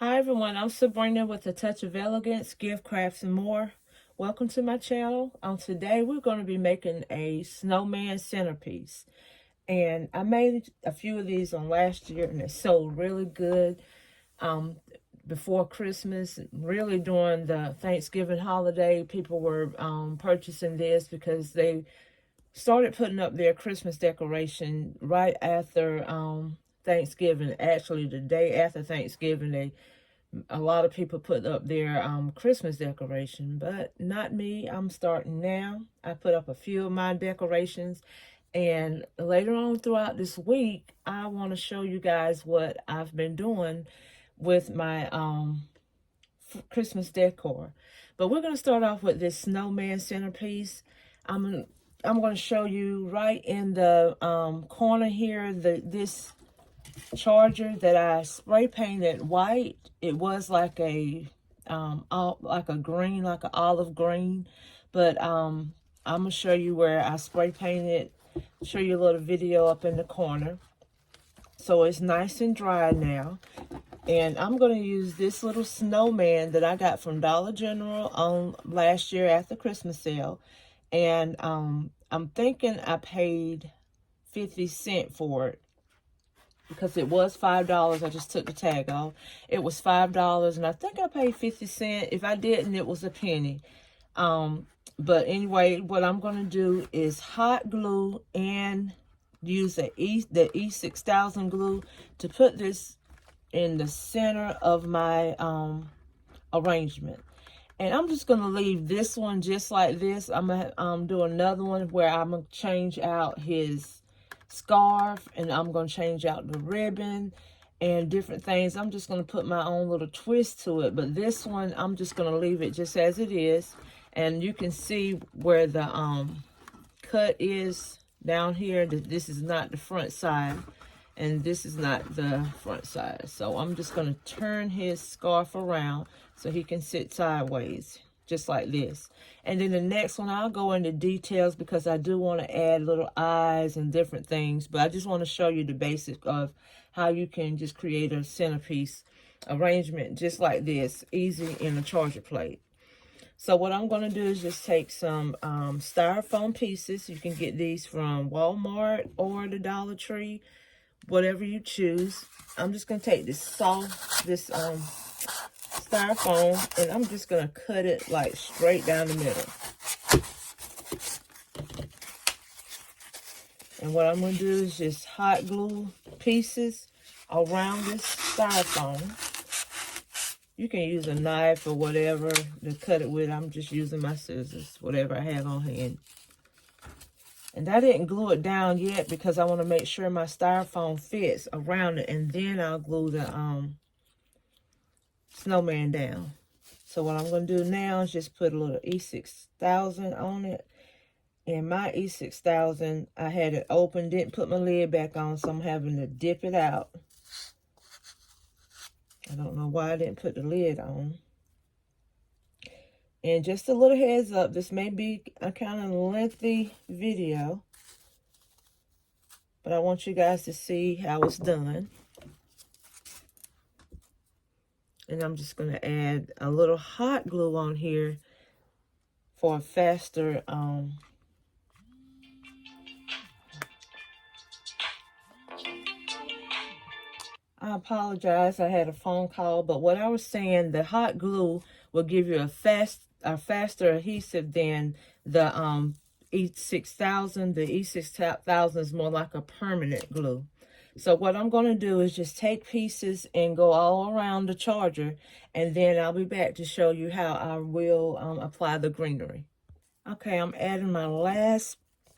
Hi everyone, I'm Sabrina with A Touch of Elegance, Gift Crafts and More. Welcome to my channel. Today we're going to be making a snowman centerpiece. And I made a few of these on last year and they sold really good before Christmas. Really during the Thanksgiving holiday, people were purchasing this because they started putting up their Christmas decoration right after Thanksgiving. Actually, the day after Thanksgiving, a lot of people put up their Christmas decoration, but not me. I'm starting now. I put up a few of my decorations, and later on throughout this week, I want to show you guys what I've been doing with my Christmas decor. But we're going to start off with this snowman centerpiece. I'm going to show you right in the corner here, this charger that I spray painted white. It was like a green, like an olive green, but I'm gonna show you where I spray painted. Show you a little video up in the corner. So it's nice and dry now, and I'm gonna use this little snowman that I got from Dollar General on last year at the Christmas sale, and I'm thinking I paid 50 cents for it, because it was $5. I just took the tag off. It was $5, and I think I paid 50 cents. If I didn't, it was a penny. But anyway, what I'm going to do is hot glue and use the E6000 glue to put this in the center of my arrangement. And I'm just going to leave this one just like this. I'm going to do another one where I'm going to change out his scarf, and I'm going to change out the ribbon and different things. I'm just going to put my own little twist to it, but this one I'm just going to leave it just as it is. And you can see where the cut is down here. This is not the front side, and this is not the front side. So I'm just going to turn his scarf around so he can sit sideways, just like this. And then the next one, I'll go into details because I do want to add little eyes and different things. But I just want to show you the basic of how you can just create a centerpiece arrangement just like this, easy in a charger plate. So what I'm going to do is just take some styrofoam pieces. You can get these from Walmart or the Dollar Tree, whatever you choose. I'm just going to take this styrofoam, and I'm just going to cut it like straight down the middle. And what I'm going to do is just hot glue pieces around this styrofoam. You can use a knife or whatever to cut it with. I'm just using my scissors, whatever I have on hand. And I didn't glue it down yet because I want to make sure my styrofoam fits around it, and then I'll glue the snowman down. So what I'm going to do now is just put a little E6000 on it. And my E6000, I had it open, didn't put my lid back on, so I'm having to dip it out. I don't know why I didn't put the lid on. And just a little heads up, this may be a kind of lengthy video, but I want you guys to see how it's done. And I'm just going to add a little hot glue on here for a faster I apologize, I had a phone call, but what I was saying, the hot glue will give you a faster adhesive than the E6000. The E6000 is more like a permanent glue. So what I'm going to do is just take pieces and go all around the charger, and then I'll be back to show you how I will apply the greenery. Okay, I'm adding my last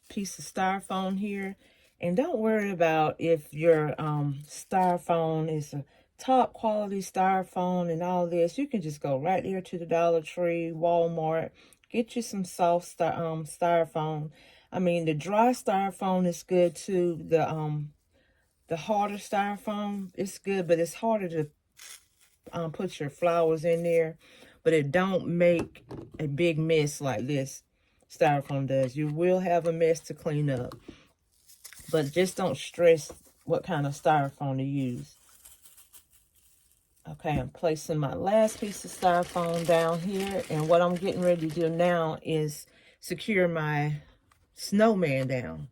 piece of styrofoam here. And don't worry about if your styrofoam is a top quality styrofoam and all this. You can just go right there to the Dollar Tree, Walmart, get you some soft styrofoam. I mean, the dry styrofoam is good too. The harder styrofoam is good, but it's harder to put your flowers in there. But it don't make a big mess like this styrofoam does. You will have a mess to clean up. But just don't stress what kind of styrofoam to use. Okay, I'm placing my last piece of styrofoam down here, and what I'm getting ready to do now is secure my snowman down.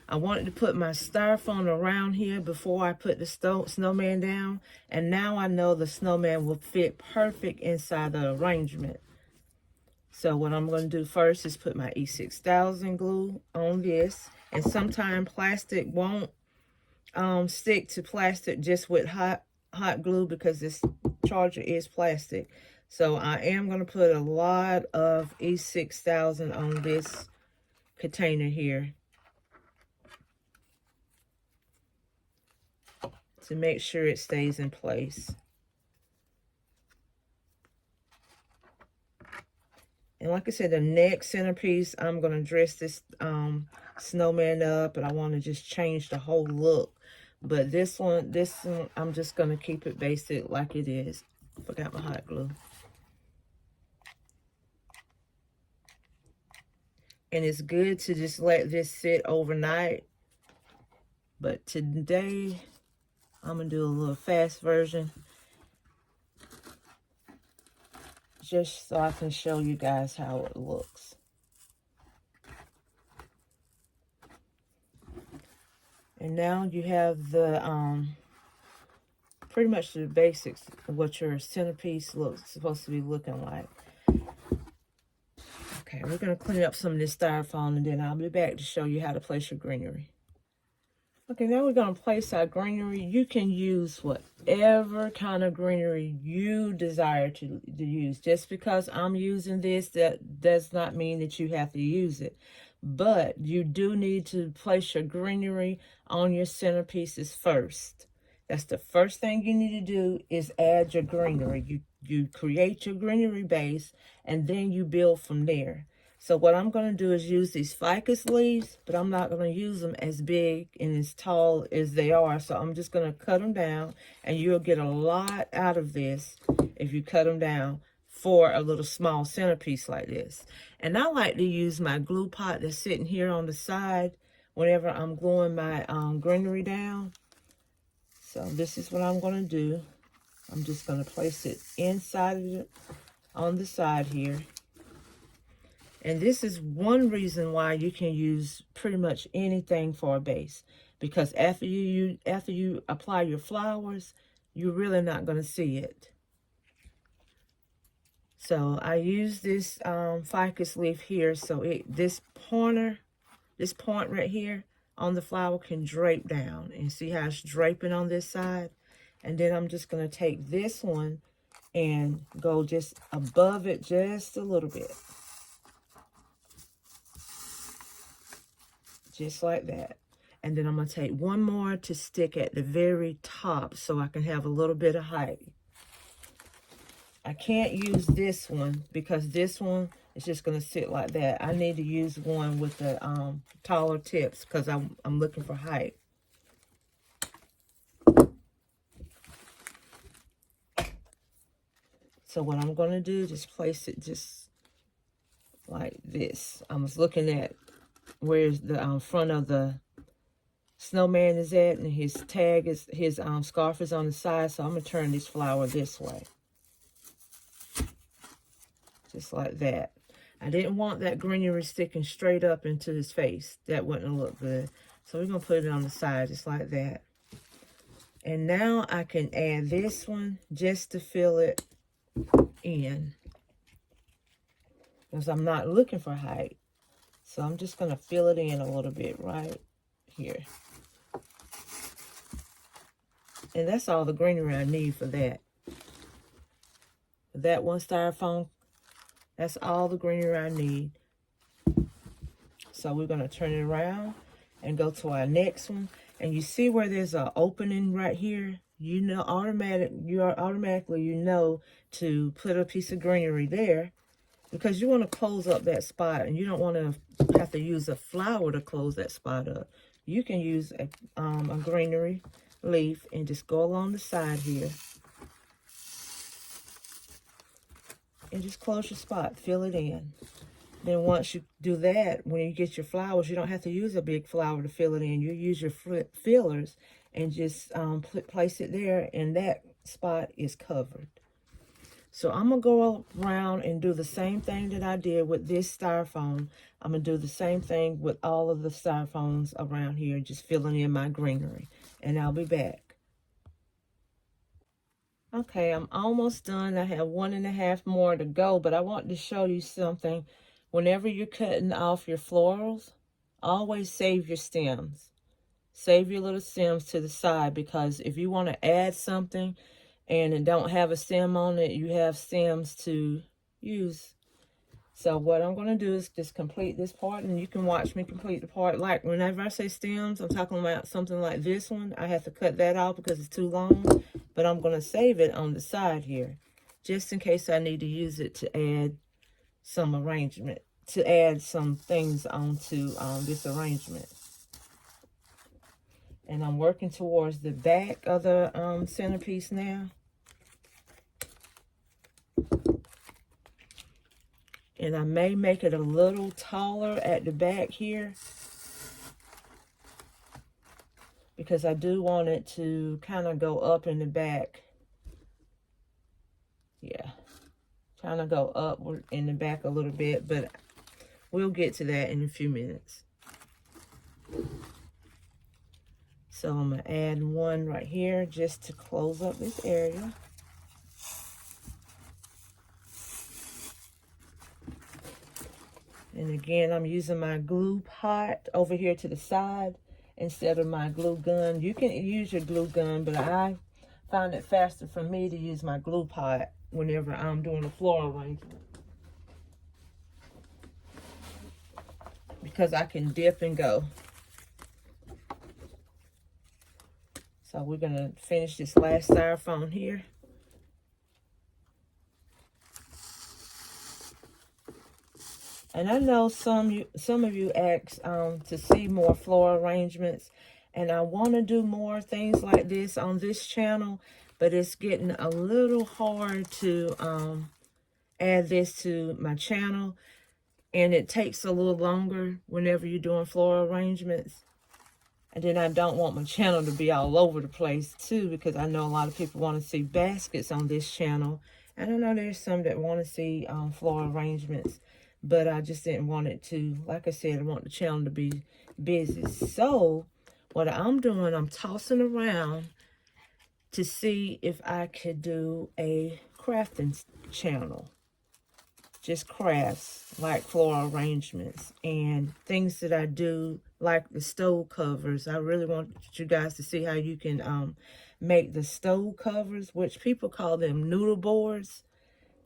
I wanted to put my styrofoam around here before I put the snowman down, and now I know the snowman will fit perfect inside the arrangement. So what I'm going to do first is put my E6000 glue on this, and sometimes plastic won't stick to plastic just with hot glue because this charger is plastic. So I am going to put a lot of E6000 on this container here to make sure it stays in place. And like I said, the next centerpiece, I'm going to dress this snowman up, and I want to just change the whole look. But this one, I'm just going to keep it basic like it is. Forgot my hot glue. And it's good to just let this sit overnight. But today, I'm going to do a little fast version, just so I can show you guys how it looks. And now you have the pretty much the basics of what your centerpiece looks supposed to be looking like. Okay, we're going to clean up some of this styrofoam, and then I'll be back to show you how to place your greenery. Okay, now we're going to place our greenery. You can use whatever kind of greenery you desire to use. Just because I'm using this, that does not mean that you have to use it. But you do need to place your greenery on your centerpieces first. That's the first thing you need to do, is add your greenery. You create your greenery base, and then you build from there. So what I'm going to do is use these ficus leaves, but I'm not going to use them as big and as tall as they are. So I'm just going to cut them down, and you'll get a lot out of this if you cut them down for a little small centerpiece like this. And I like to use my glue pot that's sitting here on the side whenever I'm gluing my greenery down. So this is what I'm going to do. I'm just going to place it inside of it on the side here. And this is one reason why you can use pretty much anything for a base. Because after you apply your flowers, you're really not going to see it. So I use this ficus leaf here, so this point right here on the flower can drape down. And see how it's draping on this side? And then I'm just going to take this one and go just above it just a little bit. Just like that. And then I'm going to take one more to stick at the very top so I can have a little bit of height. I can't use this one because this one is just going to sit like that. I need to use one with the taller tips because I'm looking for height. So what I'm going to do is just place it just like this. I was looking at where the front of the snowman is at, and his tag is, his scarf is on the side, so I'm going to turn this flower this way. Just like that. I didn't want that greenery sticking straight up into his face. That wouldn't look good. So we're going to put it on the side just like that. And now I can add this one just to fill it in, because I'm not looking for height. So I'm just going to fill it in a little bit right here. And that's all the greenery I need for that. For that one styrofoam, that's all the greenery I need. So we're going to turn it around and go to our next one. And you see where there's an opening right here? You know, automatically you know to put a piece of greenery there, because you want to close up that spot, and you don't want to have to use a flower to close that spot up. You can use a greenery leaf and just go along the side here. And just close your spot, fill it in. Then once you do that, when you get your flowers, you don't have to use a big flower to fill it in. You use your fillers and just place it there, and that spot is covered. So I'm going to go around and do the same thing that I did with this styrofoam. I'm going to do the same thing with all of the styrofoams around here, just filling in my greenery. And I'll be back. Okay, I'm almost done. I have 1.5 more to go, but I want to show you something. Whenever you're cutting off your florals, always save your stems. Save your little stems to the side, because if you want to add something and it don't have a stem on it, you have stems to use. So what I'm going to do is just complete this part, and you can watch me complete the part. Like whenever I say stems, I'm talking about something like this one. I have to cut that off because it's too long, but I'm going to save it on the side here, just in case I need to use it to add some arrangement, to add some things onto this arrangement. And I'm working towards the back of the centerpiece now. And I may make it a little taller at the back here, because I do want it to kind of go up in the back. Yeah, trying to go upward in the back a little bit, but we'll get to that in a few minutes. So I'm going to add one right here just to close up this area. And again, I'm using my glue pot over here to the side instead of my glue gun. You can use your glue gun, but I find it faster for me to use my glue pot whenever I'm doing a floral arrangement, because I can dip and go. So we're going to finish this last styrofoam here. And I know some of you asked to see more floral arrangements, and I want to do more things like this on this channel, but it's getting a little hard to add this to my channel, and it takes a little longer whenever you're doing floral arrangements. And then I don't want my channel to be all over the place too, because I know a lot of people want to see baskets on this channel, and I know there's some that want to see floral arrangements. But I just didn't want it to, like I said, I want the channel to be busy. So what I'm doing, I'm tossing around to see if I could do a crafting channel. Just crafts, like floral arrangements and things that I do, like the stove covers. I really want you guys to see how you can make the stove covers, which people call them noodle boards.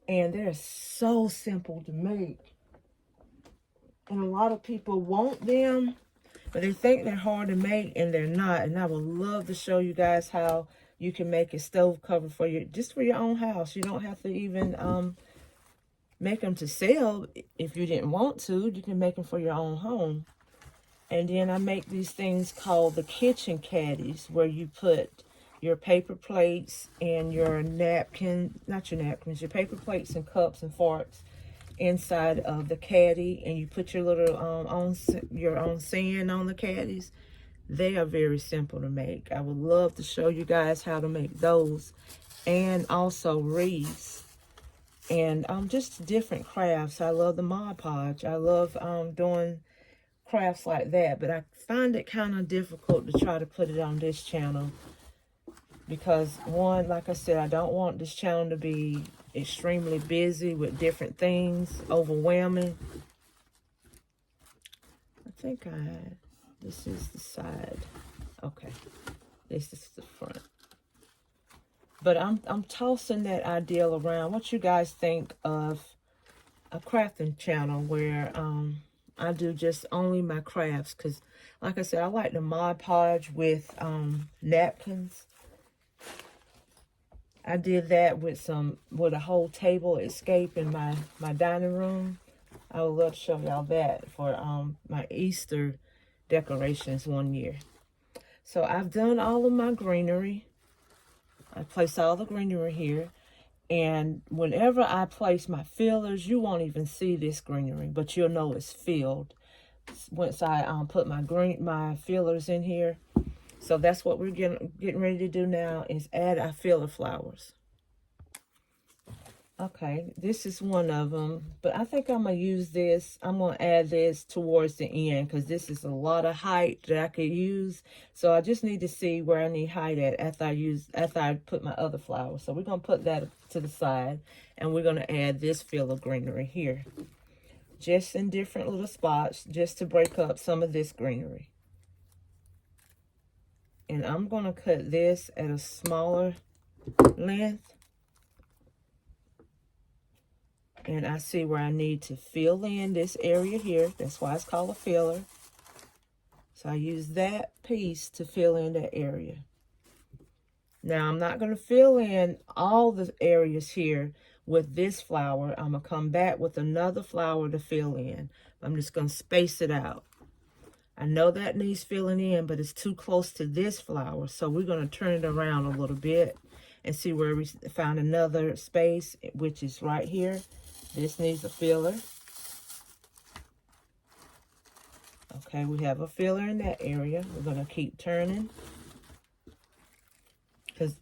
And they're so simple to make. And a lot of people want them, but they think they're hard to make, and they're not. And I would love to show you guys how you can make a stove cover for just for your own house. You don't have to even make them to sell. If you didn't want to, you can make them for your own home. And then I make these things called the kitchen caddies, where you put your paper plates and your napkin, not your napkins, your paper plates and cups and forks inside of the caddy, and you put your little your own sand on the caddies. They are very simple to make. I would love to show you guys how to make those, and also wreaths, and just different crafts. I love the Mod Podge. I love doing crafts like that, but I find it kind of difficult to try to put it on this channel, because one, like I said, I don't want this channel to be extremely busy with different things, overwhelming. I think this is the side. Okay, this is the front. But I'm tossing that ideal around. What you guys think of a crafting channel where I do just only my crafts? Because like I said, I like the Mod Podge with napkins. I did that with a whole table escape in my dining room. I would love to show y'all that for my Easter decorations one year. So I've done all of my greenery. I placed all the greenery here. And whenever I place my fillers, you won't even see this greenery, but you'll know it's filled once I put my fillers in here. So that's what we're getting ready to do now, is add our filler flowers. Okay, this is one of them, but I think I'm going to use this. I'm going to add this towards the end because this is a lot of height that I could use. So I just need to see where I need height at after I put my other flower. So we're going to put that to the side, and we're going to add this filler greenery here. Just in different little spots, just to break up some of this greenery. And I'm going to cut this at a smaller length. And I see where I need to fill in this area here. That's why it's called a filler. So I use that piece to fill in that area. Now I'm not going to fill in all the areas here with this flower. I'm going to come back with another flower to fill in. I'm just going to space it out. I know that needs filling in, but it's too close to this flower. So we're going to turn it around a little bit and see where we found another space, which is right here. This needs a filler. Okay, we have a filler in that area. We're going to keep turning. Because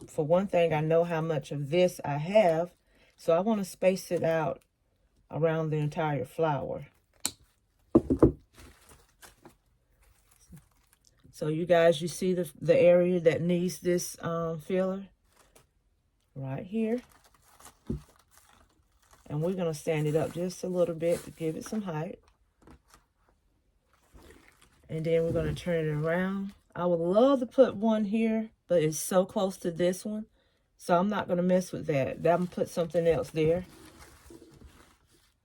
for one thing, I know how much of this I have. So I want to space it out around the entire flower. So you guys, you see the area that needs this filler? Right here. And we're going to stand it up just a little bit to give it some height. And then we're going to turn it around. I would love to put one here, but it's so close to this one. So I'm not going to mess with that. I'm going to put something else there.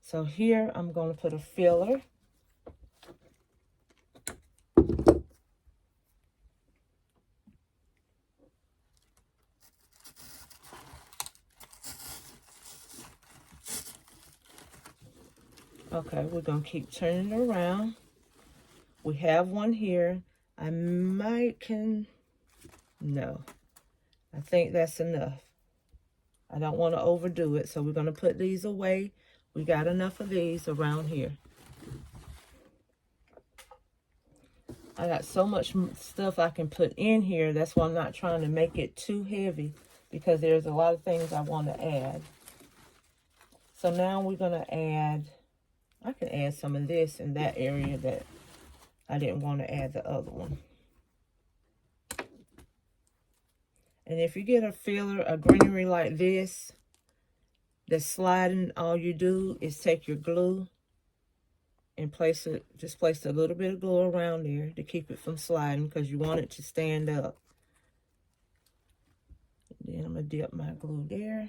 So here I'm going to put a filler. Okay, we're going to keep turning it around. We have one here. No. I think that's enough. I don't want to overdo it, so we're going to put these away. We got enough of these around here. I got so much stuff I can put in here. That's why I'm not trying to make it too heavy, because there's a lot of things I want to add. So now we're going to add... I can add some of this in that area that I didn't want to add the other one. And if you get a filler, a greenery like this, that's sliding, all you do is take your glue and place it, just place a little bit of glue around there to keep it from sliding, because you want it to stand up. And then I'm going to dip my glue there,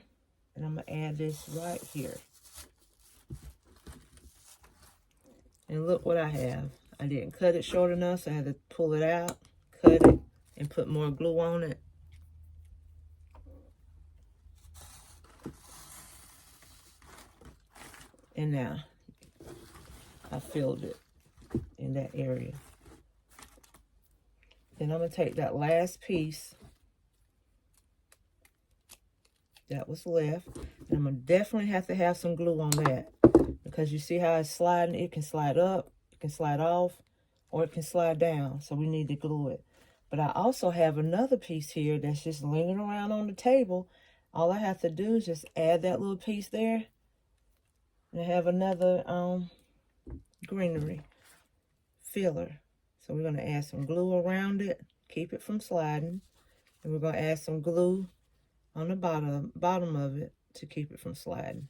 and I'm going to add this right here. And look what I have. I didn't cut it short enough, so I had to pull it out, cut it, and put more glue on it. And now, I filled it in that area. Then I'm going to take that last piece that was left, and I'm going to definitely have to have some glue on that. Because you see how it's sliding? It can slide up, it can slide off, or it can slide down. So we need to glue it. But I also have another piece here that's just lingering around on the table. All I have to do is just add that little piece there. And I have another greenery filler. So we're going to add some glue around it, keep it from sliding. And we're going to add some glue on the bottom of it to keep it from sliding.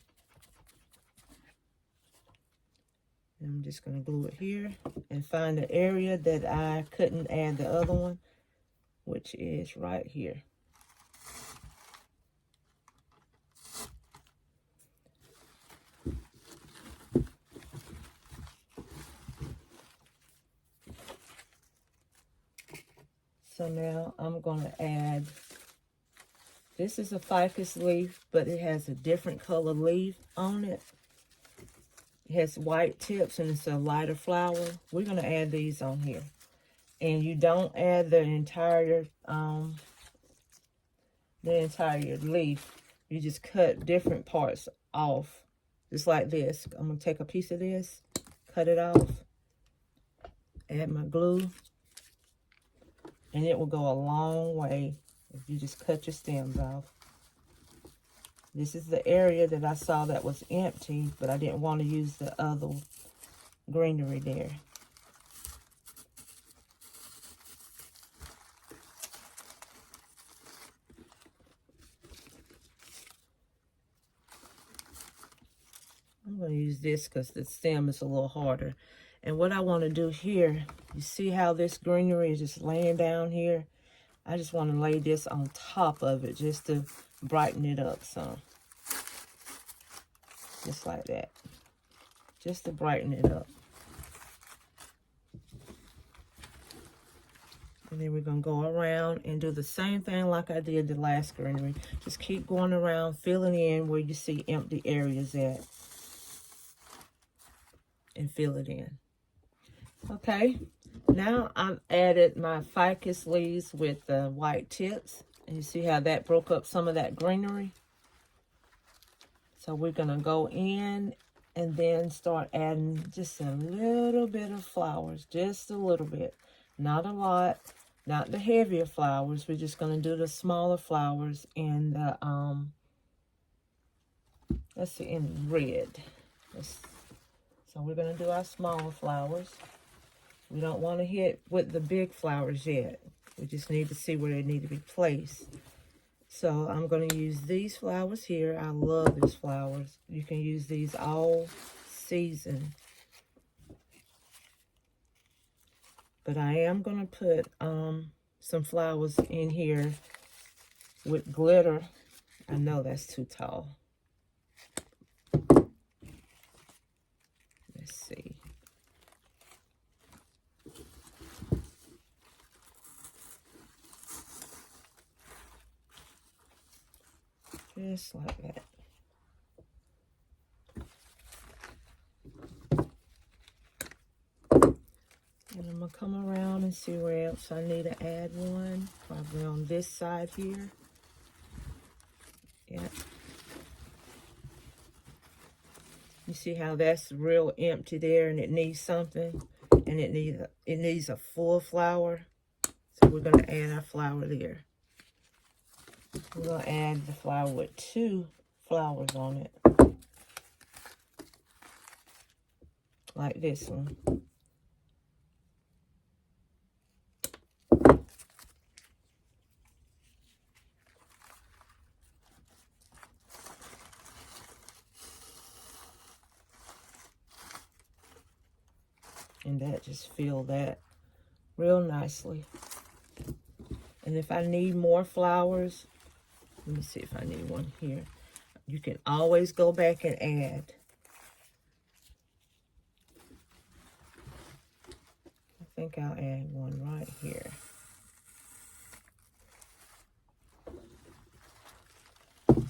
I'm just going to glue it here and find the area that I couldn't add the other one, which is right here. So now I'm going to add, this is a ficus leaf, but it has a different color leaf on it. It has white tips and it's a lighter flower. We're going to add these on here. And you don't add the entire leaf. You just cut different parts off. Just like this. I'm going to take a piece of this, cut it off, add my glue. And it will go a long way if you just cut your stems off. This is the area that I saw that was empty, but I didn't want to use the other greenery there. I'm going to use this because the stem is a little harder. And what I want to do here, you see how this greenery is just laying down here? I just want to lay this on top of it just to brighten it up some. Just like that. Just to brighten it up. And then we're going to go around and do the same thing like I did the last greenery. Just keep going around, filling in where you see empty areas at. And fill it in. Okay, now I've added my ficus leaves with the white tips. And you see how that broke up some of that greenery? So we're going to go in and then start adding just a little bit of flowers. Just a little bit. Not a lot. Not the heavier flowers. We're just going to do the smaller flowers in the, let's see, in red. So we're going to do our smaller flowers. We don't want to hit with the big flowers yet. We just need to see where they need to be placed. So I'm going to use these flowers here. I love these flowers. You can use these all season. But I am going to put some flowers in here with glitter. I know that's too tall. Let's see. Just like that. And I'm going to come around and see where else I need to add one. Probably on this side here. Yeah. You see how that's real empty there and it needs something? And it needs a full flower. So we're going to add our flower there. We're going to add the flower with 2 flowers on it. Like this one. And that just filled that real nicely. And if I need more flowers, let me see if I need one here. You can always go back and add. I think I'll add one right here. You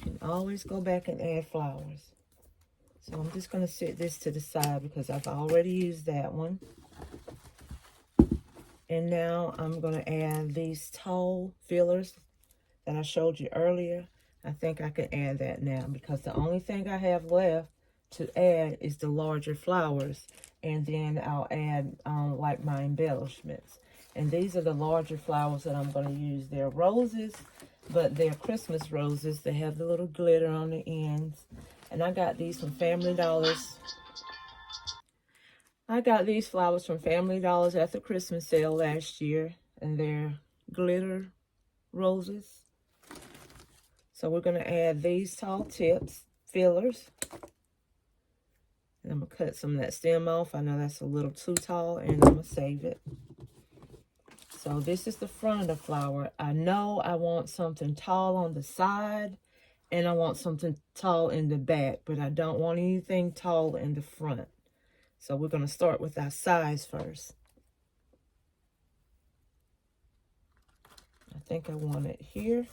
can always go back and add flowers. So I'm just going to set this to the side because I've already used that one. And now I'm going to add these tall fillers that I showed you earlier. I think I can add that now because the only thing I have left to add is the larger flowers. And then I'll add like my embellishments. And these are the larger flowers that I'm going to use. They're roses, but they're Christmas roses. They have the little glitter on the ends. And I got these from Family Dollars. I got these flowers from Family Dollars at the Christmas sale last year. And they're glitter roses. So we're going to add these tall tips, fillers. And I'm going to cut some of that stem off. I know that's a little too tall. And I'm going to save it. So this is the front of the flower. I know I want something tall on the side. And I want something tall in the back, but I don't want anything tall in the front. So we're going to start with our sides first. I think I want it here.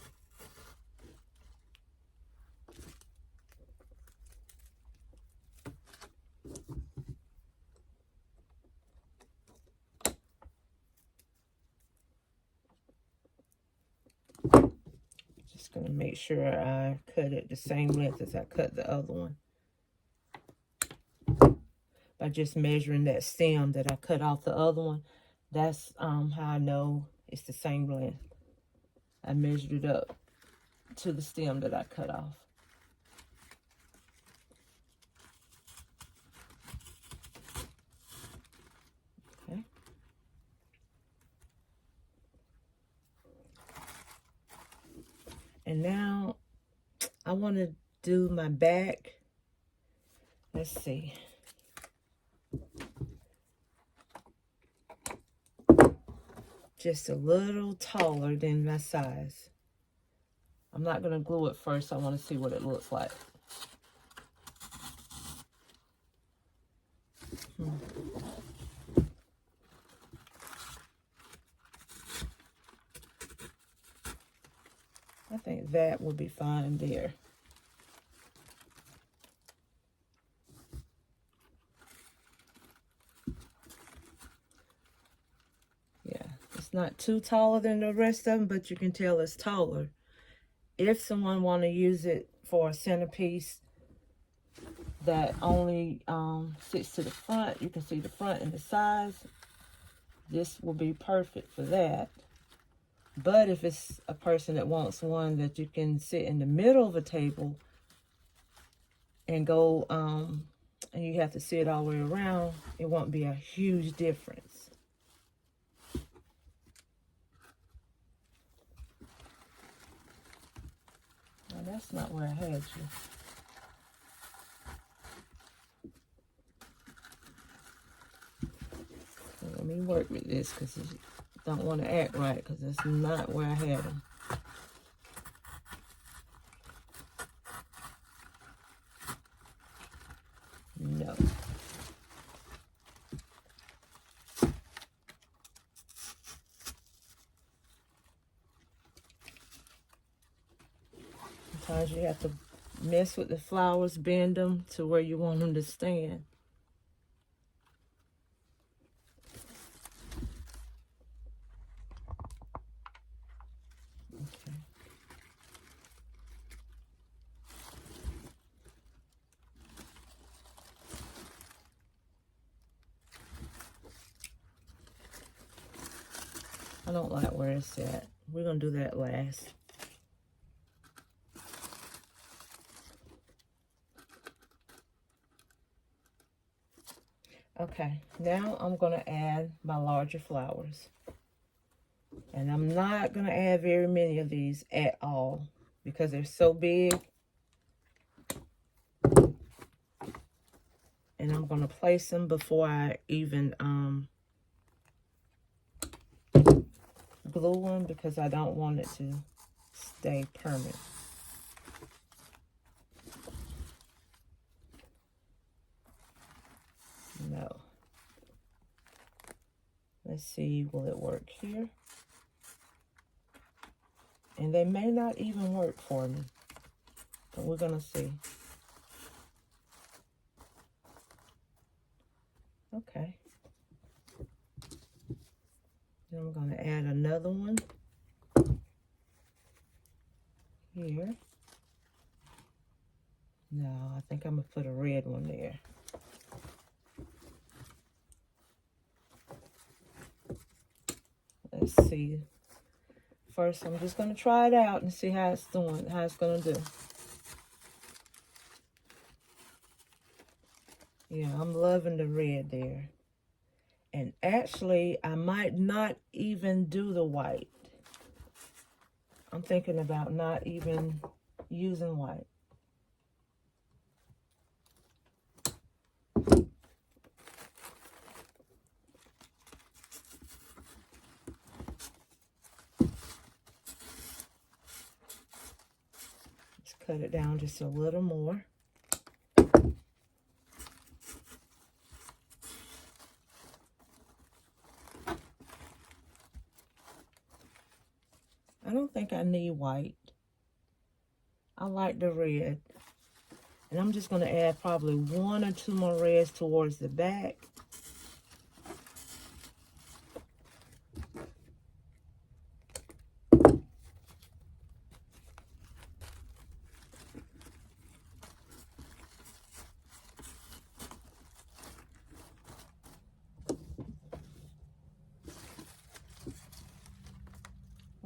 Going to make sure I cut it the same length as I cut the other one. But by just measuring that stem that I cut off the other one. That's how I know it's the same length. I measured it up to the stem that I cut off. Okay. And now I want to do my back. Let's see. Just a little taller than my size. I'm not going to glue it first. I want to see what it looks like. I think that will be fine there. Yeah, it's not too taller than the rest of them, but you can tell it's taller. If someone want to use it for a centerpiece that only sits to the front, you can see the front and the sides, this will be perfect for that. But if it's a person that wants one that you can sit in the middle of a table and go, and you have to sit all the way around, it won't be a huge difference. Now, that's not where I had you. So let me work with this because you don't want to act right, because that's not where I had them. No. Sometimes you have to mess with the flowers, bend them to where you want them to stand. Okay. I don't like where it's at. We're going to do that last. Okay, now I'm going to add my larger flowers. And I'm not going to add very many of these at all because they're so big. And I'm going to place them before I even glue them, because I don't want it to stay permanent. No. Let's see, will it work here? And they may not even work for me, but we're going to see. Okay. Then I'm going to add another one here. No, I think I'm going to put a red one there. Let's see. First, I'm just going to try it out and see how it's doing, how it's going to do. Yeah, I'm loving the red there. And actually, I might not even do the white. I'm thinking about not even using white. Let's cut it down just a little more. I don't think I need white. I like the red. And I'm just going to add probably 1 or 2 more reds towards the back.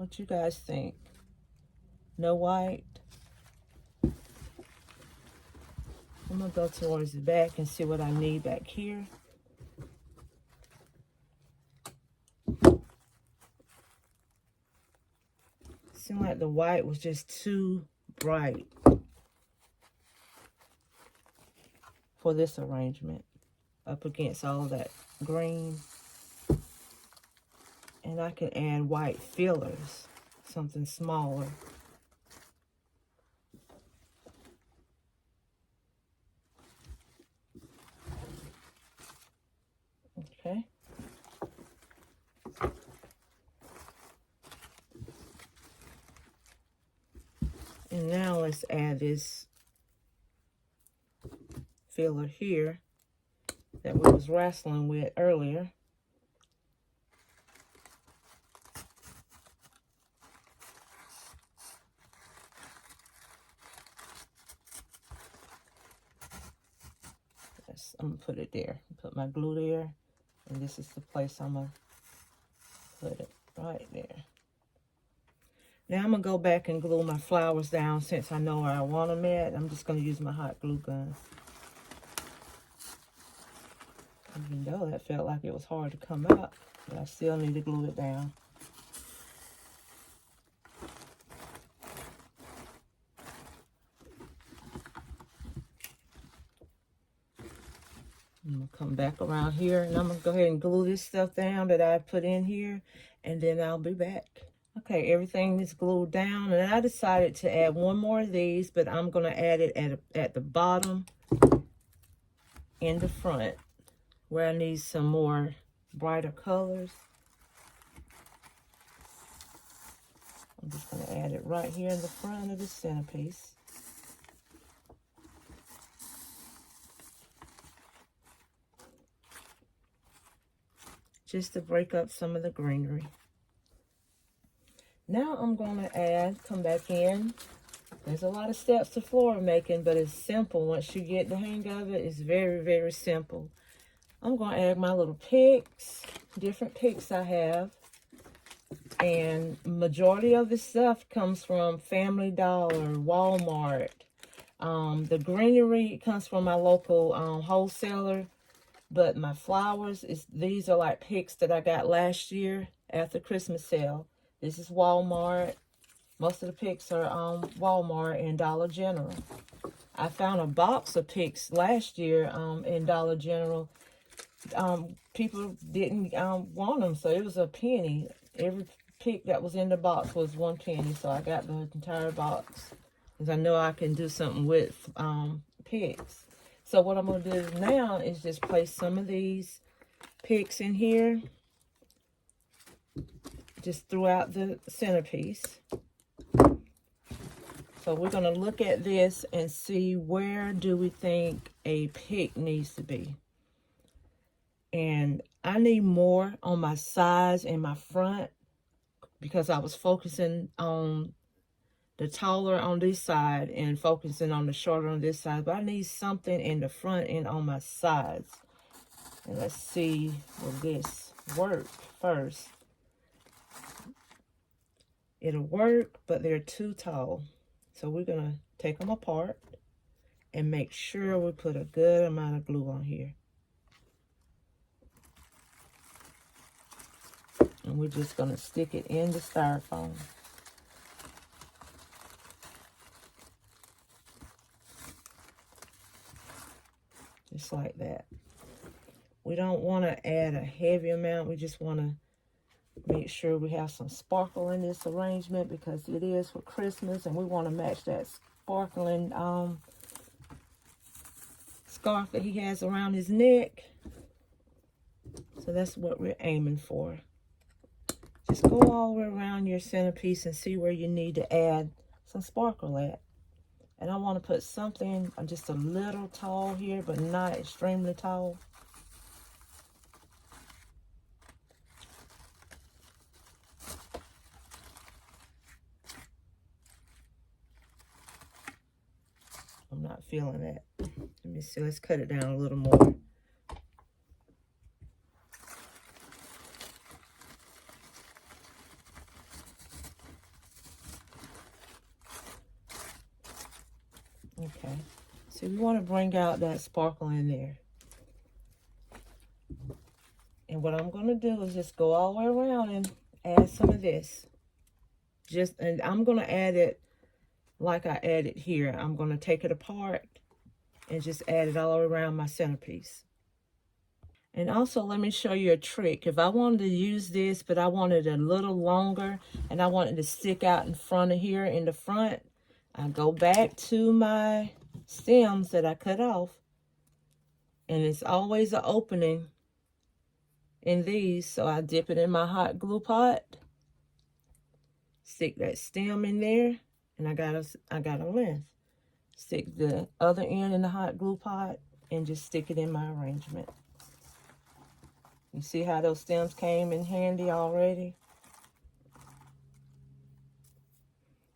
What you guys think? No white? I'm gonna go towards the back and see what I need back here. Seemed like the white was just too bright for this arrangement up against all of that green. And I can add white fillers, something smaller. Okay. And now let's add this filler here that we was wrestling with earlier. I'm gonna put it there. Put my glue there, and this is the place I'm gonna put it right there. Now I'm gonna go back and glue my flowers down since I know where I want them at. I'm just gonna use my hot glue gun. Even though that felt like it was hard to come out, but I still need to glue it down. I'm gonna come back around here and I'm gonna go ahead and glue this stuff down that I put in here, and then I'll be back. Okay, everything is glued down, and I decided to add one more of these, but I'm gonna add it at the bottom in the front where I need some more brighter colors. I'm just gonna add it right here in the front of the centerpiece. Just to break up some of the greenery. Now I'm going to come back in. There's a lot of steps to floral making, but it's simple. Once you get the hang of it, it's very, very simple. I'm going to add my little picks, different picks I have. And majority of this stuff comes from Family Dollar, Walmart. The greenery comes from my local wholesaler. But my flowers, these are like picks that I got last year at the Christmas sale. This is Walmart. Most of the picks are Walmart and Dollar General. I found a box of picks last year in Dollar General. People didn't want them, so it was a penny. Every pick that was in the box was 1 penny, so I got the entire box because I know I can do something with picks. So what I'm going to do now is just place some of these picks in here, just throughout the centerpiece. So we're going to look at this and see where do we think a pick needs to be. And I need more on my sides and my front because I was focusing on the taller on this side and focusing on the shorter on this side. But I need something in the front and on my sides. And let's see, will this work first? It'll work, but they're too tall. So we're going to take them apart and make sure we put a good amount of glue on here. And we're just going to stick it in the styrofoam. Just like that. We don't want to add a heavy amount. We just want to make sure we have some sparkle in this arrangement because it is for Christmas and we want to match that sparkling scarf that he has around his neck. So that's what we're aiming for. Just go all the way around your centerpiece and see where you need to add some sparkle at. And I want to put something just a little tall here, but not extremely tall. I'm not feeling that. Let me see. Let's cut it down a little more. Okay. So we want to bring out that sparkle in there. And what I'm going to do is just go all the way around and add some of this. And I'm going to add it like I added here. I'm going to take it apart and just add it all around my centerpiece. And also, let me show you a trick. If I wanted to use this, but I wanted it a little longer, and I wanted to stick out in front of here in the front, I go back to my stems that I cut off, and it's always an opening in these, so I dip it in my hot glue pot, stick that stem in there, and I got a length. Stick the other end in the hot glue pot and just stick it in my arrangement. You see how those stems came in handy already?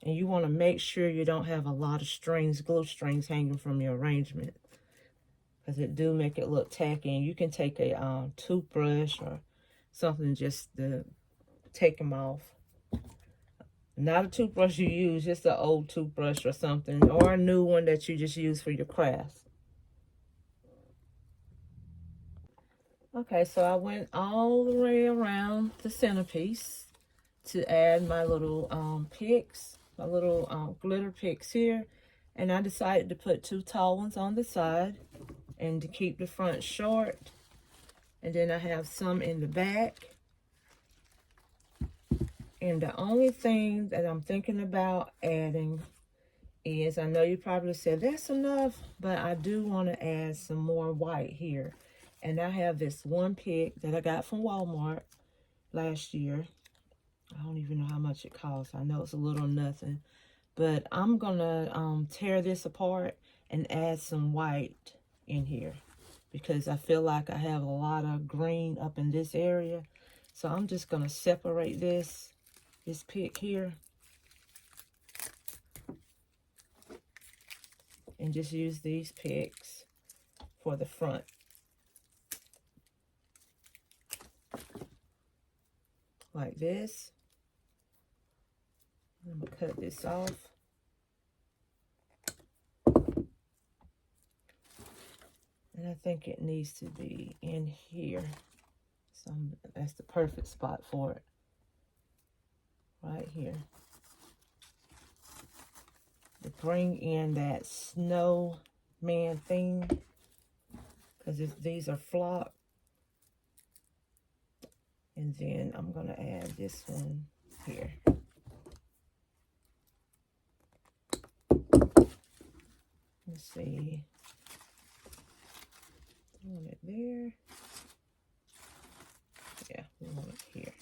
And you want to make sure you don't have a lot of strings, glue strings hanging from your arrangement, because it do make it look tacky. And you can take a toothbrush or something just to take them off. Not a toothbrush you use, just an old toothbrush or something, or a new one that you just use for your crafts. Okay, so I went all the way around the centerpiece to add my little picks, my little glitter picks here. And I decided to put 2 tall ones on the side and to keep the front short. And then I have some in the back. And the only thing that I'm thinking about adding is, I know you probably said that's enough, but I do want to add some more white here. And I have this one pick that I got from Walmart last year. I don't even know how much it costs. I know it's a little nothing. But I'm going to tear this apart and add some white in here, because I feel like I have a lot of green up in this area. So I'm just going to separate this pick here, and just use these picks for the front. Like this. I'm going to cut this off. And I think it needs to be in here. So that's the perfect spot for it. Right here. To bring in that snowman theme. Because these are flocked. And then I'm going to add this one here. Let's see. We want it there. Yeah, we want it here.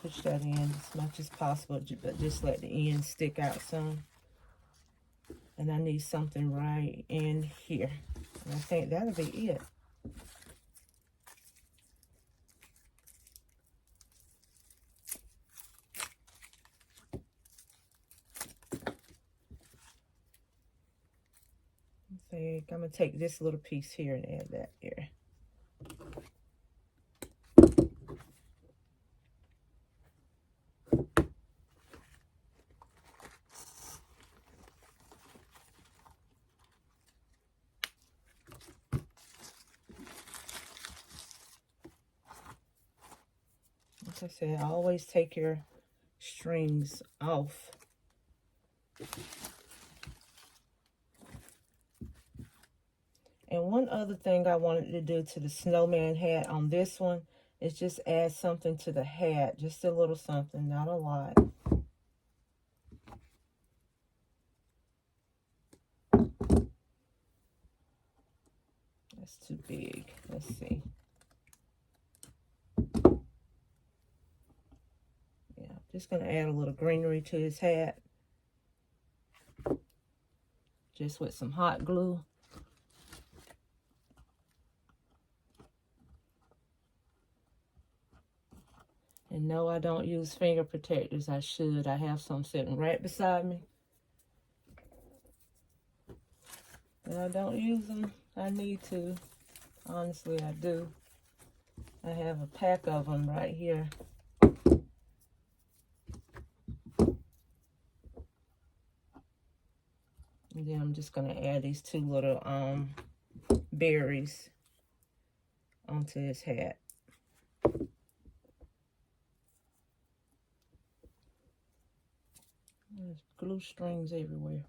Push that in as much as possible, but just let the ends stick out some. And I need something right in here. And I think that'll be it. I think I'm going to take this little piece here and add that here. Like I said, always take your strings off. And one other thing I wanted to do to the snowman hat on this one is just add something to the hat. Just a little something, not a lot. That's too big. Let's see. Yeah, just going to add a little greenery to his hat. Just with some hot glue. And no, I don't use finger protectors. I should. I have some sitting right beside me. But I don't use them. I need to. Honestly, I do. I have a pack of them right here. And then I'm just going to add these two little berries onto his hat. There's glue strings everywhere.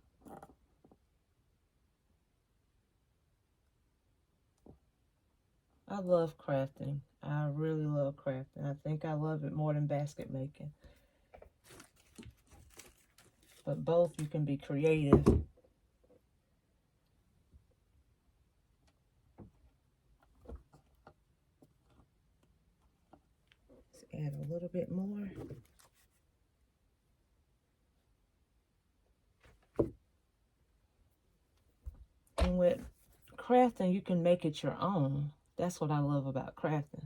I love crafting. I really love crafting. I think I love it more than basket making. But both, you can be creative. Let's add a little bit more. And with crafting, you can make it your own. That's what I love about crafting.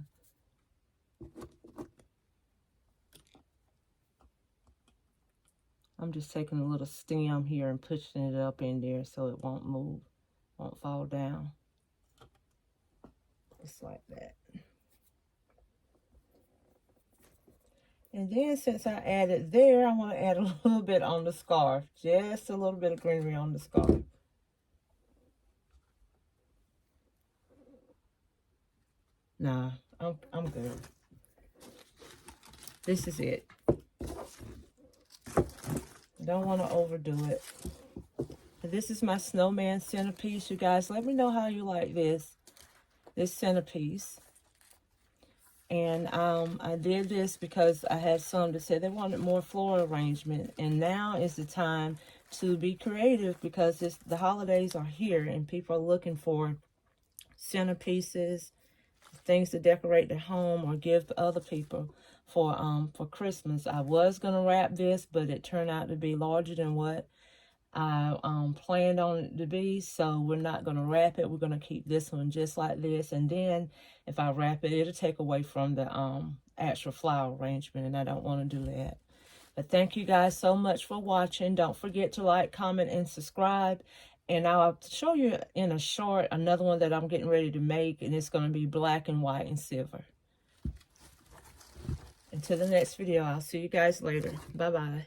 I'm just taking a little stem here and pushing it up in there so it won't move, won't fall down. Just like that. And then since I added there, I want to add a little bit on the scarf. Just a little bit of greenery on the scarf. Nah, I'm good. This is it. Don't want to overdo it. This is my Snowman centerpiece, you guys. Let me know how you like this centerpiece. And I did this because I had some that said they wanted more floral arrangement. And now is the time to be creative because the holidays are here and people are looking for centerpieces, things to decorate their home or give to other people for Christmas. I was going to wrap this, but it turned out to be larger than what I planned on it to be, so we're not going to wrap it. We're going to keep this one just like this, and then if I wrap it, it'll take away from the actual flower arrangement, and I don't want to do that. But thank you guys so much for watching. Don't forget to like, comment, and subscribe. And I'll show you in a short another one that I'm getting ready to make, and it's going to be black and white and silver. Until the next video, I'll see you guys later. Bye-bye.